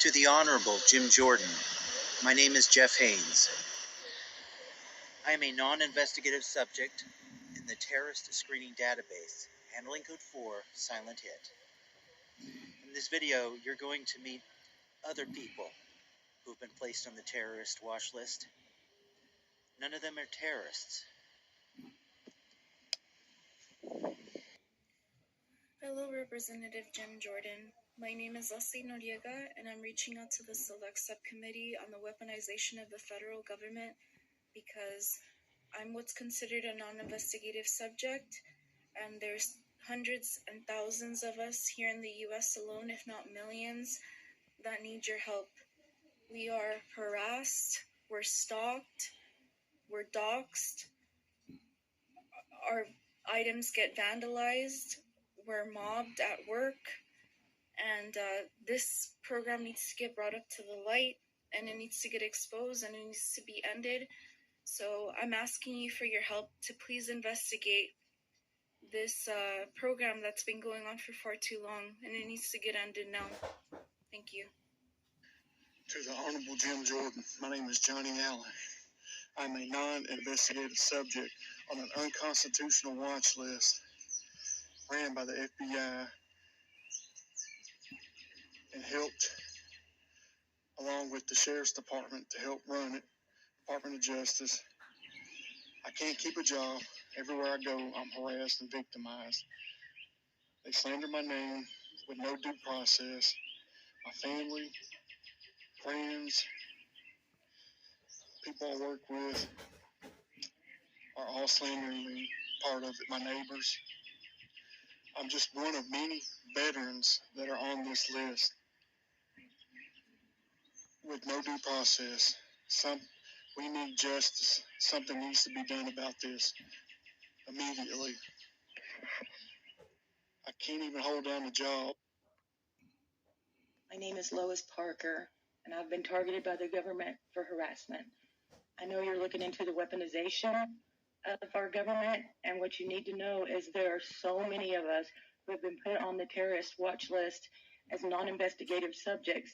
To the Honorable Jim Jordan, my name is Jeff Haynes. I am a non-investigative subject in the terrorist screening database, handling code 4, Silent Hit. In this video, you're going to meet other people who have been placed on the terrorist watch list. None of them are terrorists. Hello, Representative Jim Jordan. My name is Leslie Noriega, and I'm reaching out to the Select Subcommittee on the Weaponization of the Federal Government because I'm what's considered a non-investigative subject, and there's hundreds and thousands of us here in the U.S. alone, if not millions, that need your help. We are harassed, we're stalked, we're doxxed, our items get vandalized, we're mobbed at work, and this program needs to get brought up to the light, and it needs to get exposed, and it needs to be ended. So I'm asking you for your help to please investigate this program that's been going on for far too long, and it needs to get ended now. Thank you. To the Honorable Jim Jordan, my name is Johnny Allen. I'm a non-investigative subject on an unconstitutional watch list ran by the FBI and helped, along with the Sheriff's Department, to help run it, Department of Justice. I can't keep a job. Everywhere I go, I'm harassed and victimized. They slander my name with no due process. My family, friends, people I work with are all slandering me, part of it, my neighbors. I'm just one of many veterans that are on this list with no due process. We need justice. Something needs to be done about this immediately. I can't even hold down a job. My name is Lois Parker, and I've been targeted by the government for harassment. I know you're looking into the weaponization of our government, and what you need to know is there are so many of us who have been put on the terrorist watch list as non-investigative subjects.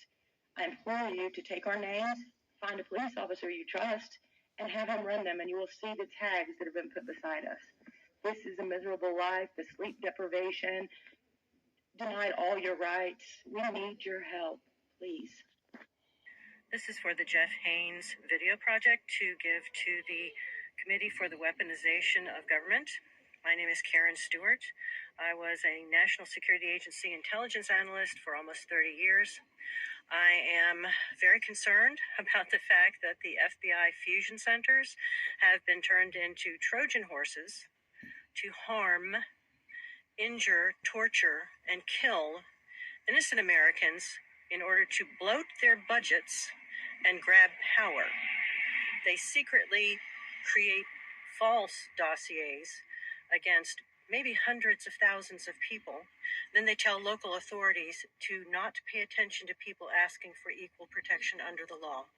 I implore you to take our names, find a police officer you trust, and have him run them, and you will see the tags that have been put beside us. This is a miserable life, the sleep deprivation, denied all your rights. We need your help, please. This is for the Jeff Haynes video project to give to the Committee for the Weaponization of Government. My name is Karen Stewart. I was a National Security Agency intelligence analyst for almost 30 years. I am very concerned about the fact that the FBI fusion centers have been turned into Trojan horses to harm, injure, torture, and kill innocent Americans in order to bloat their budgets and grab power. They secretly create false dossiers against maybe hundreds of thousands of people. Then they tell local authorities to not pay attention to people asking for equal protection under the law.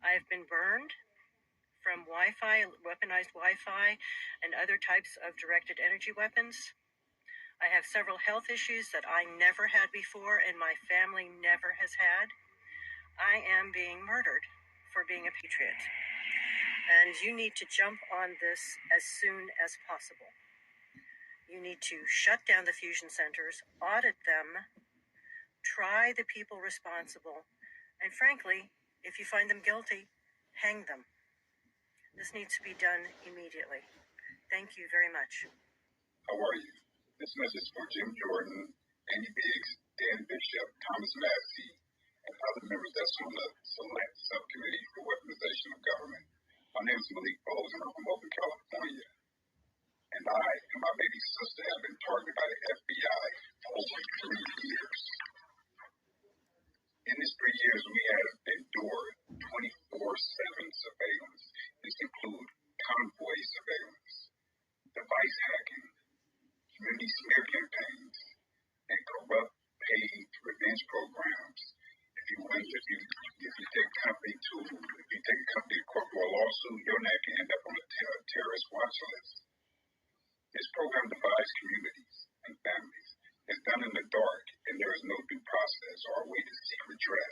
I have been burned from Wi-Fi, weaponized Wi-Fi, and other types of directed energy weapons. I have several health issues that I never had before and my family never has had. I am being murdered for being a patriot. And you need to jump on this as soon as possible. You need to shut down the fusion centers, audit them, try the people responsible, and frankly, if you find them guilty, hang them. This needs to be done immediately. Thank you very much. How are you? This message is for Jim Jordan, Andy Biggs, Dan Bishop, Thomas Massey, and other members that's on the Select Subcommittee for Weaponization of Government. My name is Malik Bowles, and I'm from Oakland, California. And I and my baby sister have been targeted by the FBI for over 3 years. In these 3 years, we have endured 24/7 surveillance. This includes convoy surveillance, device hacking, community smear campaigns, and corrupt paid revenge programs. If you take a company to court for a lawsuit, your name can end up on a terrorist watch list. This program divides communities and families. It's done in the dark, and there is no due process or a way to seek redress.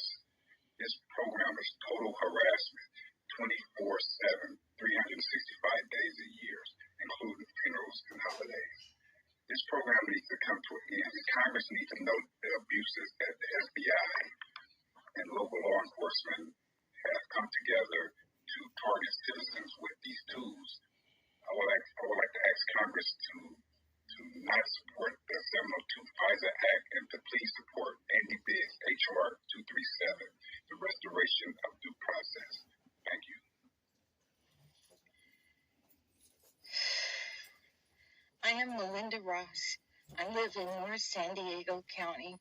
FBI and local law enforcement have come together to target citizens with these tools. I would like to ask Congress to not support the 702 FISA Act and to please support Andy Biggs' H.R. 237, the restoration of due process. Thank you. I am Melinda Ross. I live in North San Diego County.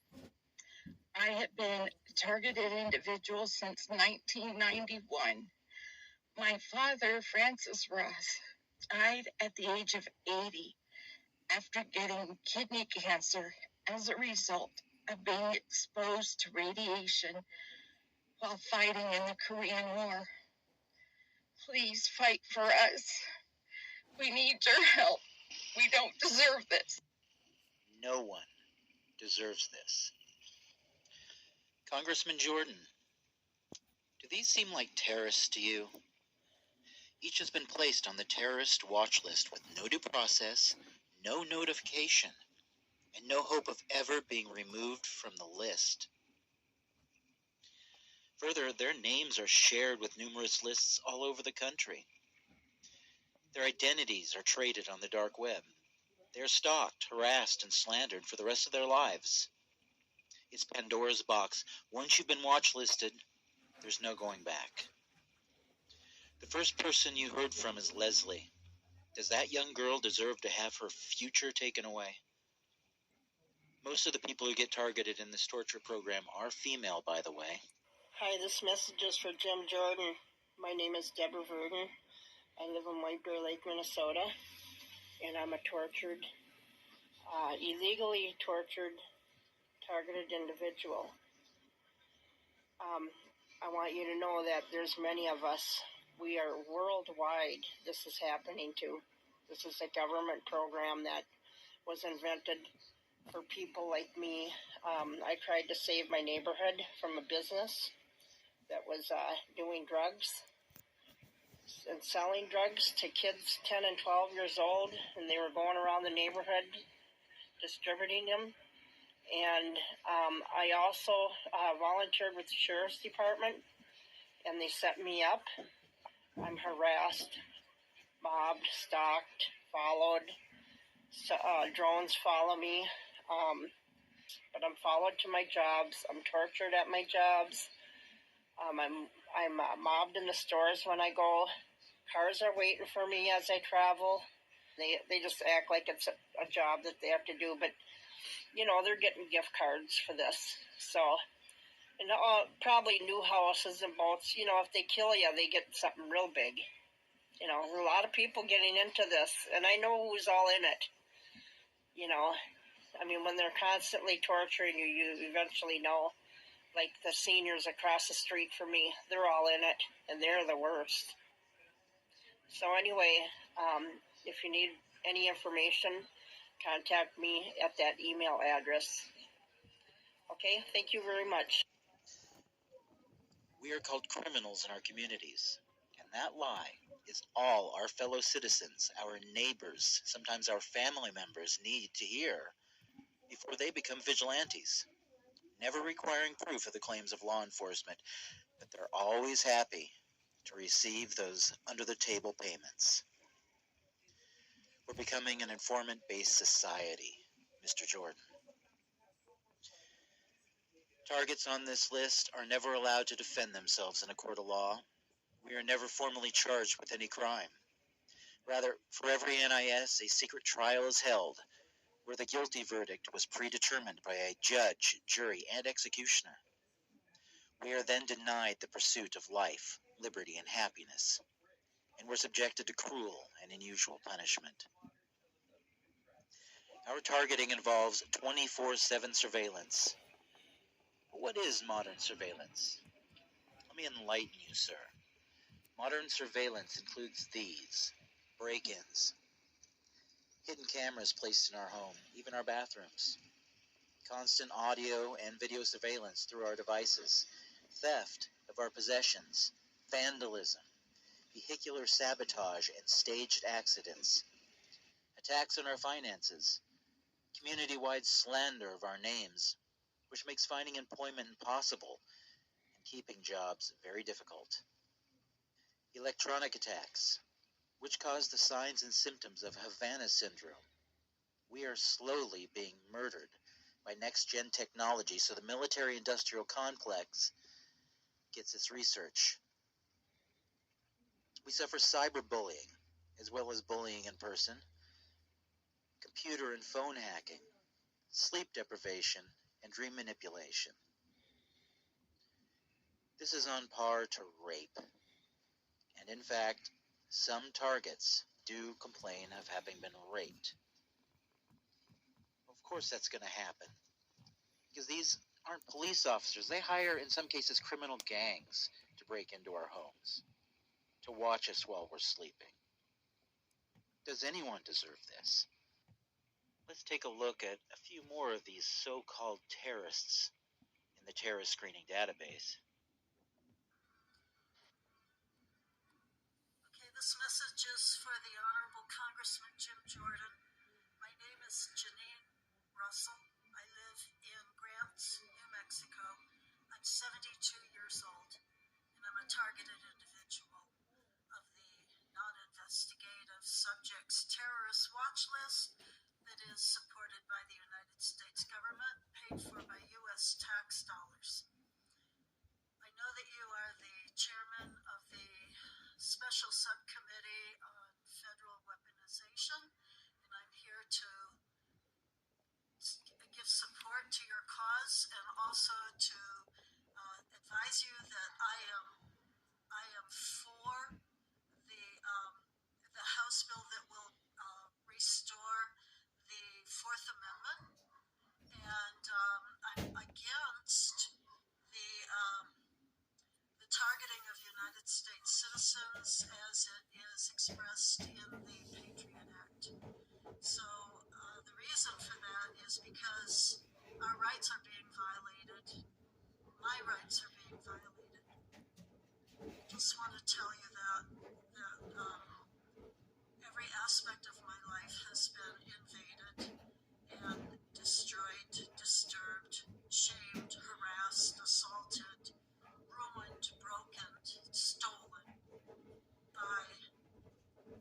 I have been a targeted individual since 1991. My father, Francis Ross, died at the age of 80 after getting kidney cancer as a result of being exposed to radiation while fighting in the Korean War. Please fight for us. We need your help. We don't deserve this. No one deserves this. Congressman Jordan, do these seem like terrorists to you? Each has been placed on the terrorist watch list with no due process, no notification, and no hope of ever being removed from the list. Further, their names are shared with numerous lists all over the country. Their identities are traded on the dark web. They are stalked, harassed, and slandered for the rest of their lives. It's Pandora's box. Once you've been watch listed, there's no going back. The first person you heard from is Leslie. Does that young girl deserve to have her future taken away? Most of the people who get targeted in this torture program are female, by the way. Hi, this message is for Jim Jordan. My name is Deborah Verdon. I live in White Bear Lake, Minnesota, and I'm a tortured, illegally tortured, targeted individual. I want you to know that there's many of us. We are worldwide this is happening to. This is a government program that was invented for people like me. I tried to save my neighborhood from a business that was doing drugs and selling drugs to kids 10 and 12 years old, and they were going around the neighborhood distributing them. And I also volunteered with the Sheriff's Department, and they set me up. I'm harassed, mobbed, stalked, followed. Drones follow me, but I'm followed to my jobs. I'm tortured at my jobs. I'm mobbed in the stores when I go. Cars are waiting for me as I travel. They just act like it's a job that they have to do, but you know they're getting gift cards for this. So, and probably new houses and boats. You know, if they kill you, they get something real big. You know, there's a lot of people getting into this, and I know who's all in it. You know, I mean, when they're constantly torturing you, you eventually know. Like the seniors across the street from me, they're all in it, and they're the worst. So anyway, if you need any information, contact me at that email address. Okay, thank you very much. We are called criminals in our communities, and that lie is all our fellow citizens, our neighbors, sometimes our family members need to hear before they become vigilantes. Never requiring proof of the claims of law enforcement, but they're always happy to receive those under-the-table payments. We're becoming an informant-based society, Mr. Jordan. Targets on this list are never allowed to defend themselves in a court of law. We are never formally charged with any crime. Rather, for every NIS, a secret trial is held, where the guilty verdict was predetermined by a judge, jury, and executioner. We are then denied the pursuit of life, liberty, and happiness, and we're subjected to cruel and unusual punishment. Our targeting involves 24/7 surveillance. But what is modern surveillance? Let me enlighten you, sir. Modern surveillance includes these: break-ins, hidden cameras placed in our home, even our bathrooms, constant audio and video surveillance through our devices, theft of our possessions, vandalism, vehicular sabotage and staged accidents, attacks on our finances, community-wide slander of our names, which makes finding employment impossible and keeping jobs very difficult. Electronic attacks, which cause the signs and symptoms of Havana syndrome. We are slowly being murdered by next-gen technology so the military-industrial complex gets its research. We suffer cyberbullying, as well as bullying in person, computer and phone hacking, sleep deprivation, and dream manipulation. This is on par to rape. And in fact, some targets do complain of having been raped. Of course that's going to happen, because these aren't police officers. They hire, in some cases, criminal gangs to break into our homes, to watch us while we're sleeping. Does anyone deserve this? Let's take a look at a few more of these so-called terrorists in the terrorist screening database. Okay, this message is for the Honorable Congressman Jim Jordan. My name is Janine Russell. I live in Grants, New Mexico. I'm 72 years old, and I'm a targeted individual of the non-investigative subjects terrorist watch list that is supported by the United States government, paid for by U.S. tax dollars. I know that you are the chairman of the Special Subcommittee on Federal Weaponization, and I'm here to give support to your cause and also to advise you that I am for the House bill that will restore the Fourth Amendment, and I'm against the targeting of United States citizens as it is expressed in the Patriot Act. So the reason for that is because our rights are being violated. My rights are being violated. Just want to tell you that every aspect of my life has been invaded and destroyed, disturbed, shamed, harassed, assaulted, ruined, broken, stolen by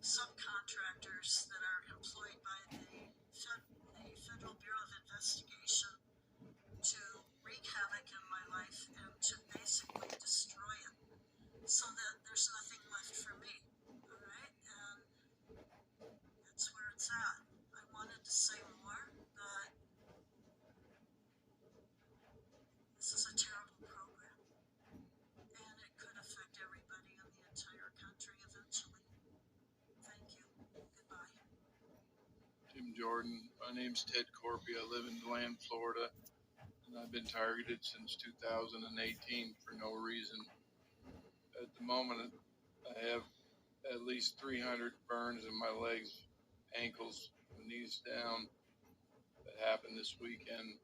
subcontractors that are employed by the Federal Bureau of Investigation to wreak havoc in my life and to basically destroy it so that there's nothing left for me. All right? And that's where it's at. I wanted to say more, but this is a terrible program, and it could affect everybody in the entire country eventually. Thank you. Goodbye. Jim Jordan. My name's Ted Corpy. I live in DeLand, Florida, and I've been targeted since 2018 for no reason. At the moment, I have at least 300 burns in my legs, ankles, knees down that happened this weekend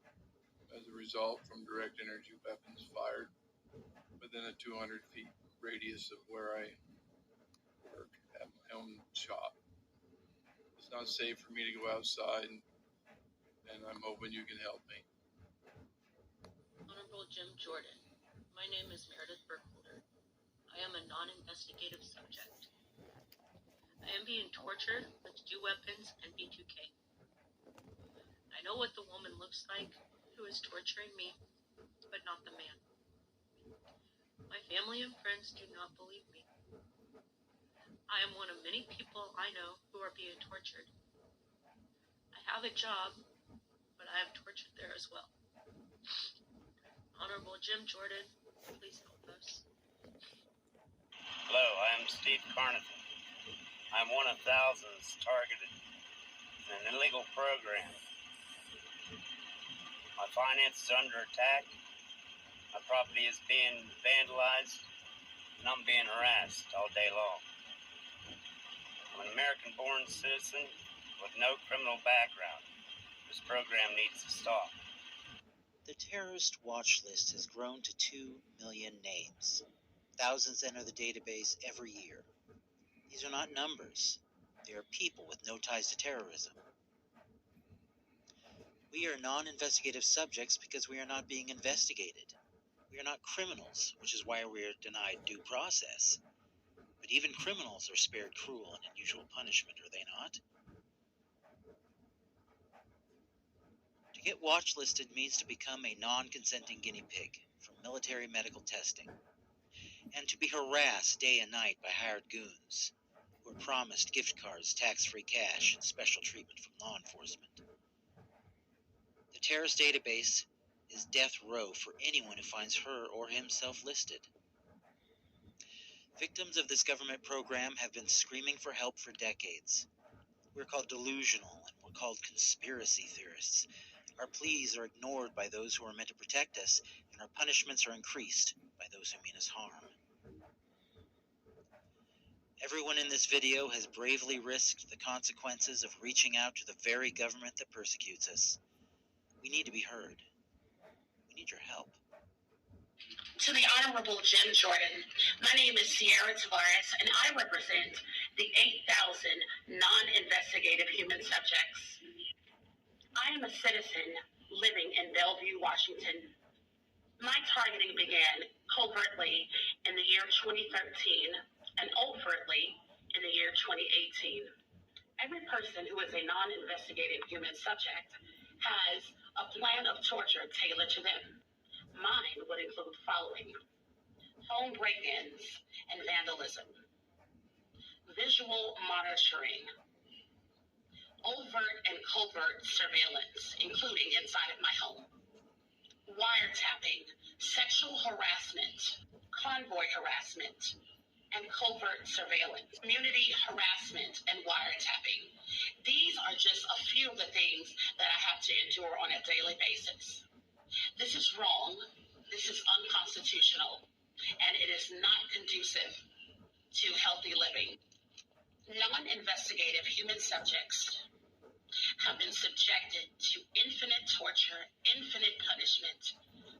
as a result from direct energy weapons fired within a 200 feet radius of where I work at my own shop. It's not safe for me to go outside, and I'm hoping you can help me. Honorable Jim Jordan. My name is Meredith Burkholder. I am a non-investigative subject. I am being tortured with dew weapons and B2K. I know what the woman looks like who is torturing me, but not the man. My family and friends do not believe me. I am one of many people I know who are being tortured. I have a job, but I am tortured there as well. Honorable Jim Jordan, please help us. Hello, I am Steve Carnathan. I'm one of thousands targeted in an illegal program. My finances are under attack, my property is being vandalized, and I'm being harassed all day long. I'm an American-born citizen with no criminal background. This program needs to stop. The terrorist watch list has grown to 2 million names. Thousands enter the database every year. These are not numbers. They are people with no ties to terrorism. We are non-investigative subjects because we are not being investigated. We are not criminals, which is why we are denied due process. But even criminals are spared cruel and unusual punishment, are they not? To get watch-listed means to become a non-consenting guinea pig for military medical testing, and to be harassed day and night by hired goons who are promised gift cards, tax-free cash, and special treatment from law enforcement. The terrorist database is death row for anyone who finds her or himself listed. Victims of this government program have been screaming for help for decades. We're called delusional, and we're called conspiracy theorists. Our pleas are ignored by those who are meant to protect us, and our punishments are increased by those who mean us harm. Everyone in this video has bravely risked the consequences of reaching out to the very government that persecutes us. We need to be heard. We need your help. To the Honorable Jim Jordan, my name is Sierra Tavares, and I represent the 8,000 non-investigative human subjects. I am a citizen living in Bellevue, Washington. My targeting began covertly in the year 2013 and overtly in the year 2018. Every person who is a non-investigative human subject has a plan of torture tailored to them. Mine would include following: home break-ins and vandalism, visual monitoring, overt and covert surveillance, including inside of my home, wiretapping, sexual harassment, convoy harassment, and covert surveillance, community harassment, and wiretapping. These are just a few of the things that I have to endure on a daily basis. This is wrong, this is unconstitutional, and it is not conducive to healthy living. Non-investigative human subjects have been subjected to infinite torture, infinite punishment,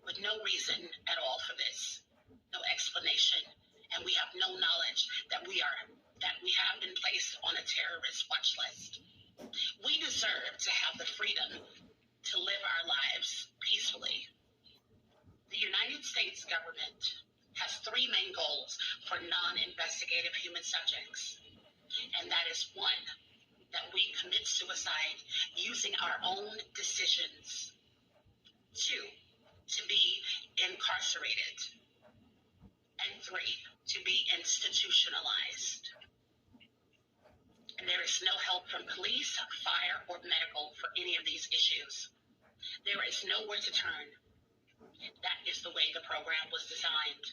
with no reason at all for this, no explanation, and we have no knowledge that we have been placed on a terrorist watch list. We deserve to have the freedom to live our lives peacefully. The United States government has three main goals for non-investigative human subjects, and that is: one, that we commit suicide using our own decisions; two, to be incarcerated; and three, to be institutionalized. And there is no help from police, fire, or medical for any of these issues. There is nowhere to turn. That is the way the program was designed.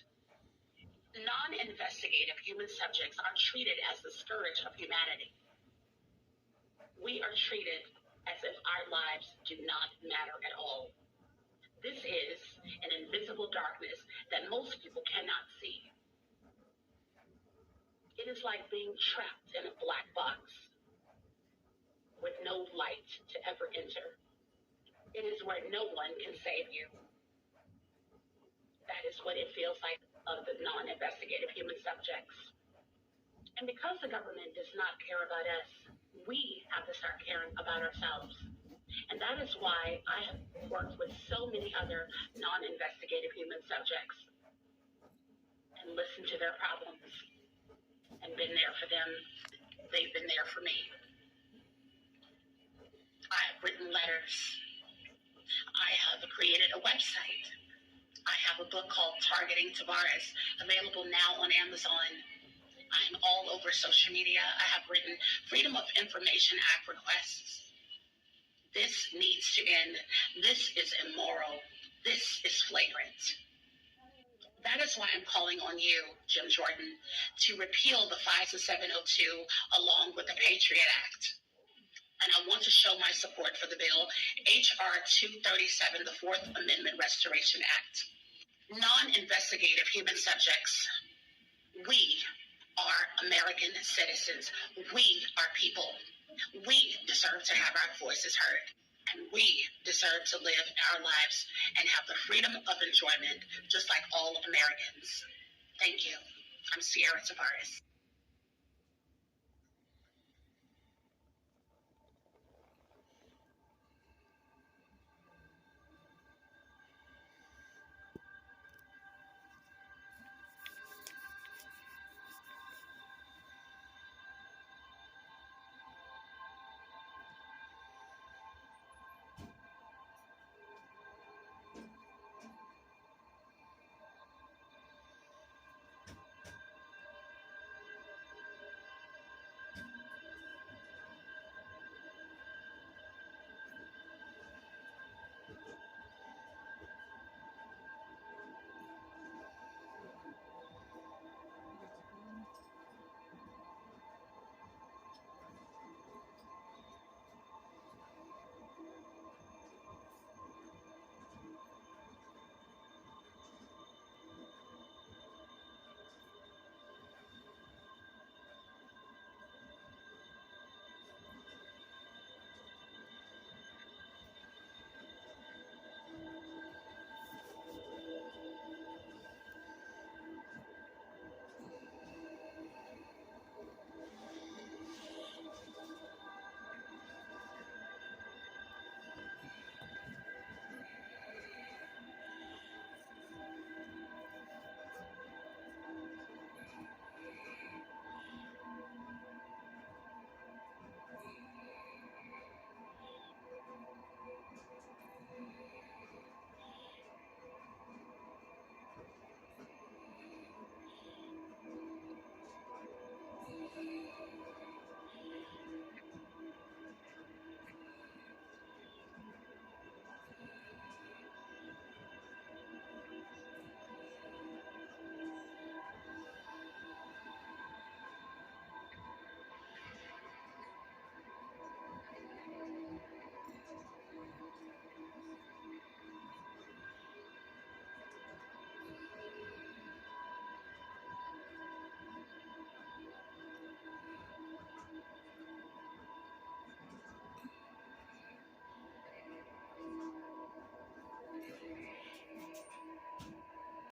Non-investigative human subjects are treated as the scourge of humanity. We are treated as if our lives do not matter at all. This is an invisible darkness that most people cannot see. It is like being trapped in a black box with no light to ever enter. It is where no one can save you. That is what it feels like of the non-investigative human subjects. And because the government does not care about us, we have to start caring about ourselves. And that is why I have worked with so many other non-investigative human subjects and listened to their problems and been there for them. They've been there for me. I have written letters. I have created a website. I have a book called Targeting Tavares, available now on Amazon. I am all over social media. I have written Freedom of Information Act requests. This needs to end. This is immoral. This is flagrant. That is why I'm calling on you, Jim Jordan, to repeal the FISA 702 along with the Patriot Act. And I want to show my support for the bill, H.R. 237, the Fourth Amendment Restoration Act. Non-investigative human subjects, we are American citizens. We are people. We deserve to have our voices heard. And we deserve to live our lives and have the freedom of enjoyment just like all Americans. Thank you. I'm Sierra Tavares.